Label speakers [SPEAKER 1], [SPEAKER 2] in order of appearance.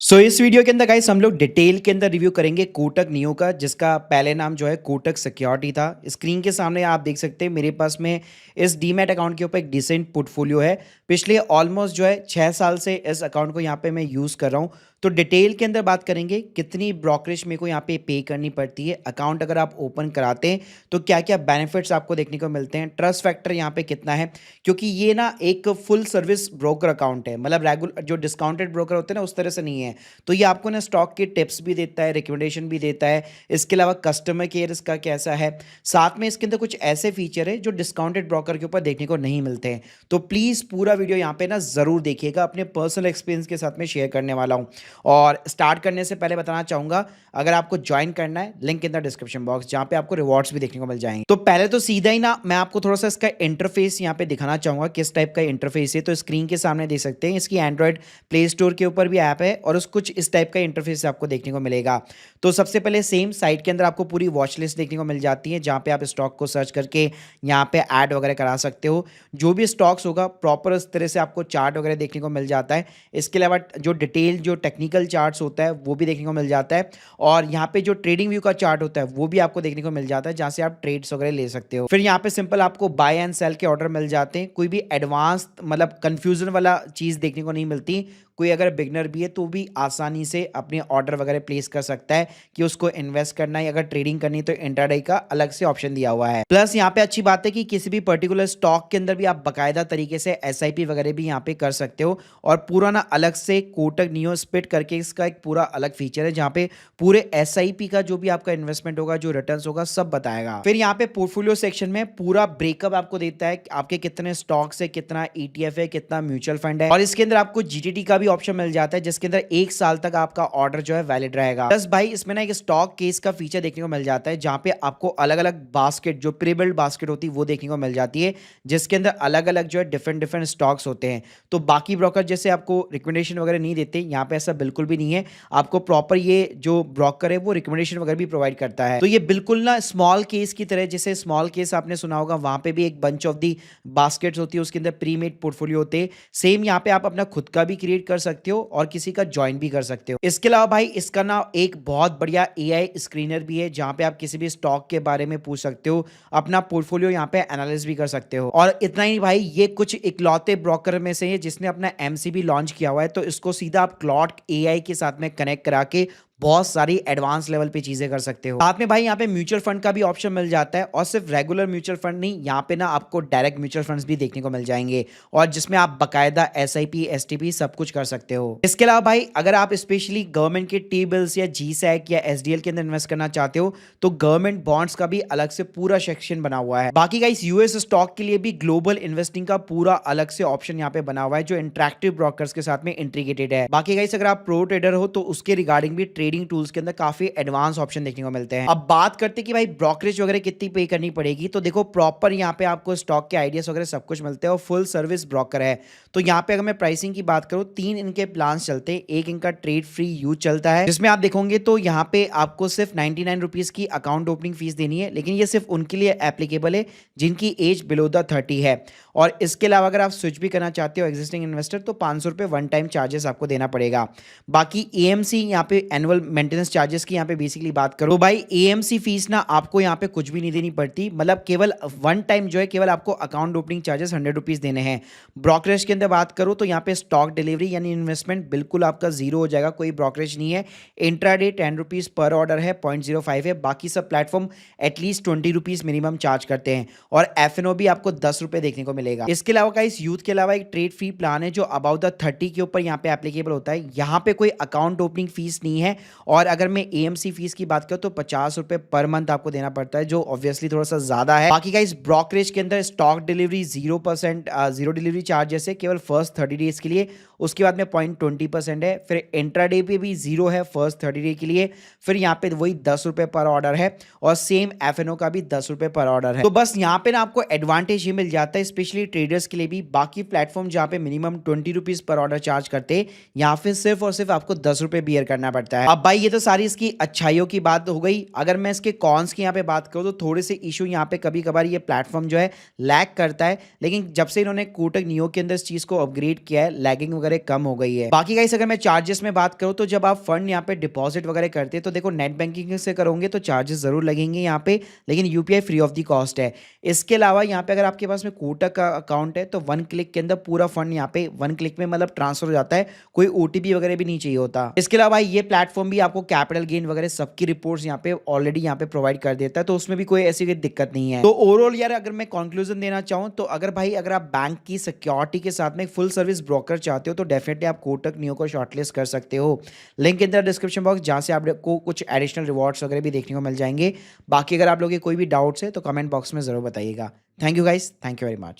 [SPEAKER 1] इस वीडियो के अंदर गाइस हम लोग डिटेल के अंदर रिव्यू करेंगे कोटक नियो का, जिसका पहले नाम जो है कोटक सिक्योरिटी था। स्क्रीन के सामने आप देख सकते हैं मेरे पास में इस डीमैट अकाउंट के ऊपर एक डिसेंट पोर्टफोलियो है। पिछले ऑलमोस्ट जो है 6 साल से इस अकाउंट को यहाँ पे मैं यूज़ कर रहा हूँ। तो डिटेल के अंदर बात करेंगे कितनी ब्रोकरेज मेरे को यहाँ पे करनी पड़ती है, अकाउंट अगर आप ओपन कराते हैं तो क्या क्या बेनिफिट्स आपको देखने को मिलते हैं, ट्रस्ट फैक्टर यहाँ पे कितना है, क्योंकि ये ना एक फुल सर्विस ब्रोकर अकाउंट है। मतलब रेगुलर जो डिस्काउंटेड ब्रोकर होते हैं ना, उस तरह से नहीं है। तो ये आपको ना स्टॉक के टिप्स भी देता है, रिकमेंडेशन भी देता है। इसके अलावा कस्टमर केयर इसका कैसा है, साथ में इसके अंदर कुछ ऐसे फीचर है जो डिस्काउंटेड ब्रोकर के ऊपर देखने को नहीं मिलते हैं। तो प्लीज़ पूरा वीडियो यहाँ पे ना ज़रूर देखिएगा, अपने पर्सनल एक्सपीरियंस के साथ में शेयर करने वाला हूँ। और स्टार्ट करने से पहले बताना चाहूँगा, अगर आपको ज्वाइन करना है link in the description box, जहाँ पे आपको रिवॉर्ड्स भी देखने को मिल जाएंगे। तो पहले तो सीधा ही ना मैं आपको थोड़ा सा इसका इंटरफेस यहाँ पे दिखाना चाहूँगा, किस टाइप का इंटरफेस है। तो स्क्रीन के सामने देख सकते हैं, इसकी एंड्रॉयड प्ले स्टोर के ऊपर भी ऐप है और उस कुछ इस टाइप का इंटरफेस आपको देखने को मिलेगा। तो सबसे पहले सेम साइट के अंदर आपको पूरी वॉच लिस्ट देखने को मिल जाती है, जहाँ पे आप स्टॉक को सर्च करके यहाँ पे ऐड वगैरह करा सकते हो। जो भी स्टॉक्स होगा प्रॉपर उस तरह से आपको चार्ट वगैरह देखने को मिल जाता है। इसके अलावा जो डिटेल जो टेक्निकल चार्ट्स होता है वो भी देखने को मिल जाता है, और यहाँ पे जो ट्रेडिंग व्यू का चार्ट होता है वो भी आपको देखने को मिल जाता है, जहाँ से आप ट्रेड्स वगैरह ले सकते हो। फिर यहाँ पे सिंपल आपको बाय एंड सेल के ऑर्डर मिल जाते हैं, कोई भी एडवांस मतलब कंफ्यूजन वाला चीज़ देखने को नहीं मिलती। कोई अगर बिगनर भी है तो भी आसानी से अपने ऑर्डर वगैरह प्लेस कर सकता है कि उसको इन्वेस्ट करना है, अगर ट्रेडिंग करनी है तो इंट्राडे का अलग से ऑप्शन दिया हुआ है। प्लस यहाँ पे अच्छी बात है कि किसी भी पर्टिकुलर स्टॉक के अंदर भी आप बाकायदा तरीके से एसआईपी वगैरह भी यहाँ पे कर सकते हो, और पूरा ना अलग से कोटक नियो स्प्लिट करके इसका एक पूरा अलग फीचर है, जहाँ पे पूरे एसआईपी का जो भी आपका इन्वेस्टमेंट होगा, जो रिटर्न्स होगा, सब बताएगा। फिर यहाँ पे पोर्टफोलियो सेक्शन में पूरा ब्रेकअप आपको देता है, आपके कितने स्टॉक्स है, कितना ईटीएफ है, कितना म्यूचुअल फंड है, और इसके अंदर आपको जीटीटी का भी ऑप्शन मिल जाता है, जिसके अंदर 1 साल तक आपका ऑर्डर जो है वैलिड रहेगा। प्लस भाई इसमें ना एक स्टॉक केस का फीचर देखने को मिल जाता है, जहां पे आपको अलग अलग बास्केट जो प्री बिल्ड बास्केट होती है वो देखने को मिल जाती है, जिसके अंदर अलग अलग जो है डिफरेंट डिफरेंट स्टॉक्स होते हैं। तो बाकी ब्रोकर जैसे आपको रिकमेंडेशन वगैरह नहीं देते, यहाँ पे ऐसा बिल्कुल भी नहीं है। आपको प्रॉपर ये जो ब्रोकर है वो रिकमेंडेशन वगैरह भी प्रोवाइड करता है। तो ये बिल्कुल ना स्मॉल केस की तरह, जैसे स्मॉल केस आपने सुना होगा, वहां पे भी एक बंच ऑफ दी बास्केट्स होती है, उसके अंदर प्री मेड पोर्टफोलियो होते हैं। सेम यहाँ पे आप अपना खुद का भी क्रिएट कर सकते हो और किसी का ज्वाइन भी कर सकते हो। इसके अलावा भाई इसका ना एक बहुत बढ़िया एआई स्क्रीनर भी है, जहां पे आप किसी भी स्टॉक के बारे में पूछ सकते हो, अपना पोर्टफोलियो यहाँ पे एनालिसिस भी कर सकते हो। और इतना ही भाई, ये कुछ इकलौते ब्रोकर में से है जिसने अपना एमसीबी लॉन्च किया हुआ है, तो इसको सीधा आप क्लॉड एआई के साथ में कनेक्ट करा के बहुत सारी एडवांस लेवल पे चीजें कर सकते हो। साथ में भाई यहाँ पे म्यूचुअल फंड का भी ऑप्शन मिल जाता है, और सिर्फ रेगुलर म्यूचुअल फंड नहीं, यहाँ पे ना आपको डायरेक्ट म्यूचुअल फंड्स भी देखने को मिल जाएंगे, और जिसमें आप बकायदा एसआईपी एसटीपी सब कुछ कर सकते हो। इसके अलावा भाई अगर आप स्पेशली गवर्नमेंट के टी बिल्स या जीसैक या एसडीएल के अंदर इन्वेस्ट करना चाहते हो, तो गवर्नमेंट बॉन्ड्स का भी अलग से पूरा सेक्शन बना हुआ है। बाकी गाइस यूएस स्टॉक के लिए भी ग्लोबल इन्वेस्टिंग का पूरा अलग से ऑप्शन यहाँ पे बना हुआ है, जो इंटरेक्टिव ब्रोकर्स के साथ में इंटीग्रेटेड है। बाकी गाइस अगर आप प्रो ट्रेडर हो तो उसके रिगार्डिंग भी ट्रेडिंग टूल्स के अंदर काफी एडवांस ऑप्शन देखने को मिलते हैं। अब बात करते हैं कि भाई ब्रोकरेज वगैरह कितनी पे करनी पड़ेगी, तो देखो प्रॉपर यहाँ पे आपको स्टॉक के आइडियाज वगैरह सब कुछ मिलते हैं, और फुल सर्विस ब्रोकर है। तो यहाँ पे अगर मैं प्राइसिंग की बात करूँ, 3 इनके प्लान चलते हैं। एक इनका ट्रेड फ्री यूज चलता है, जिसमें आप देखोगे तो यहाँ पे आपको सिर्फ 99 रुपीज की अकाउंट ओपनिंग फीस देनी है, लेकिन ये सिर्फ उनके लिए एप्लीकेबल है जिनकी एज बिलो द 30 है। और इसके अलावा अगर आप स्विच भी करना चाहते हो एग्जिस्टिंग इन्वेस्टर, तो 500 रुपये वन टाइम चार्जेस आपको देना पड़ेगा। बाकी एएमसी यहाँ पे एनुअल मेंटेनेंस चार्जेस की यहाँ पे बेसिकली बात करो, तो भाई एएमसी फीस ना आपको यहाँ पे कुछ भी नहीं देनी पड़ती, मतलब केवल वन टाइम जो है केवल आपको अकाउंट ओपनिंग चार्जेस 100 रुपीज देने हैं। ब्रोकरेज के अंदर बात करो तो यहाँ पे स्टॉक डिलीवरी यानी इन्वेस्टमेंट बिल्कुल आपका जीरो हो जाएगा, कोई ब्रोकरेज नहीं है। इंट्राडे 10 रुपीज पर ऑर्डर है, 0.05 है। बाकी सब platform at least 20 rupees minimum charge करते हैं, और एफएनओ भी आपको 10 रुपए देखने को मिलेगा। इसके अलावा का इस यूथ के अलावा एक ट्रेड फ्री प्लान है जो अबाउट द 30 के ऊपर यहाँ पे एप्लीकेबल होता है। यहाँ पे कोई अकाउंट ओपनिंग फीस नहीं है, और अगर मैं एएमसी फीस की बात करूं तो 50 रुपए पर मंथ आपको देना पड़ता है, जो ऑब्वियसली थोड़ा सा ज्यादा है। बाकी का इस ब्रोकरेज के अंदर stock delivery 0% zero delivery charges है केवल फर्स्ट 30 डेज के लिए, उसके बाद में 0.20% है। फिर इंट्राडे पे भी जीरो है फर्स्ट 30 डे के लिए। फिर यहाँ पे वही 10 रुपए पर ऑर्डर है, और सेम एफएनओ का भी 10 रुपए पर ऑर्डर है। तो बस यहाँ पे ना आपको एडवांटेज ये मिल जाता है स्पेशली ट्रेडर्स के लिए भी। बाकी प्लेटफॉर्म जहाँ पे minimum 20 rupees per order charge करते हैं, यहाँ पे सिर्फ और सिर्फ आपको 10 रुपए बियर करना पड़ता है। अब भाई ये तो सारी इसकी अच्छाइयों की बात हो गई। अगर मैं इसके कॉन्स की यहाँ पे बात करूँ तो थोड़े से इशू यहाँ पे कभी कभार ये प्लेटफॉर्म जो है लैग करता है, लेकिन जब से इन्होंने कोटक नियो के अंदर इस चीज को अपग्रेड किया है, लैगिंग वगैरह वगैरह कम हो गई है। बाकी गाइस अगर मैं चार्जेस में बात करूँ तो जब आप फंड यहाँ पे डिपॉजिट वगैरह करते हैं तो देखो नेट बैंकिंग से करोगे तो चार्जेस जरूर लगेंगे यहाँ पे, लेकिन UPI free of the cost है। इसके अलावा यहाँ पे अगर आपके पास में कोटक का अकाउंट है तो 1 क्लिक के अंदर पूरा फंड यहाँ पे 1 क्लिक में मतलब ट्रांसफर हो जाता है, कोई ओटीपी वगैरह भी नहीं चाहिए होता। इसके अलावा भाई ये प्लेटफॉर्म भी आपको कैपिटल गेन वगैरह सबकी रिपोर्ट्स यहाँ पे ऑलरेडी यहाँ पे प्रोवाइड कर देता है, तो उसमें भी कोई ऐसी कोई दिक्कत नहीं है। तो ओवरऑल यार अगर मैं कंक्लूजन देना चाहूँ तो अगर भाई अगर आप बैंक की सिक्योरिटी के साथ में फुल सर्विस ब्रोकर चाहते हो तो डेफिनेटली आप कोटक नियो को शॉर्टलिस्ट कर सकते हो। Link in the description box, जहाँ से आपको कुछ एडिशनल रिवॉर्ड्स वगैरह भी देखने को मिल जाएंगे। बाकी अगर आप लोगों के कोई भी डाउट्स है तो कमेंट बॉक्स में जरूर बताइएगा। Thank you guys, thank you very much.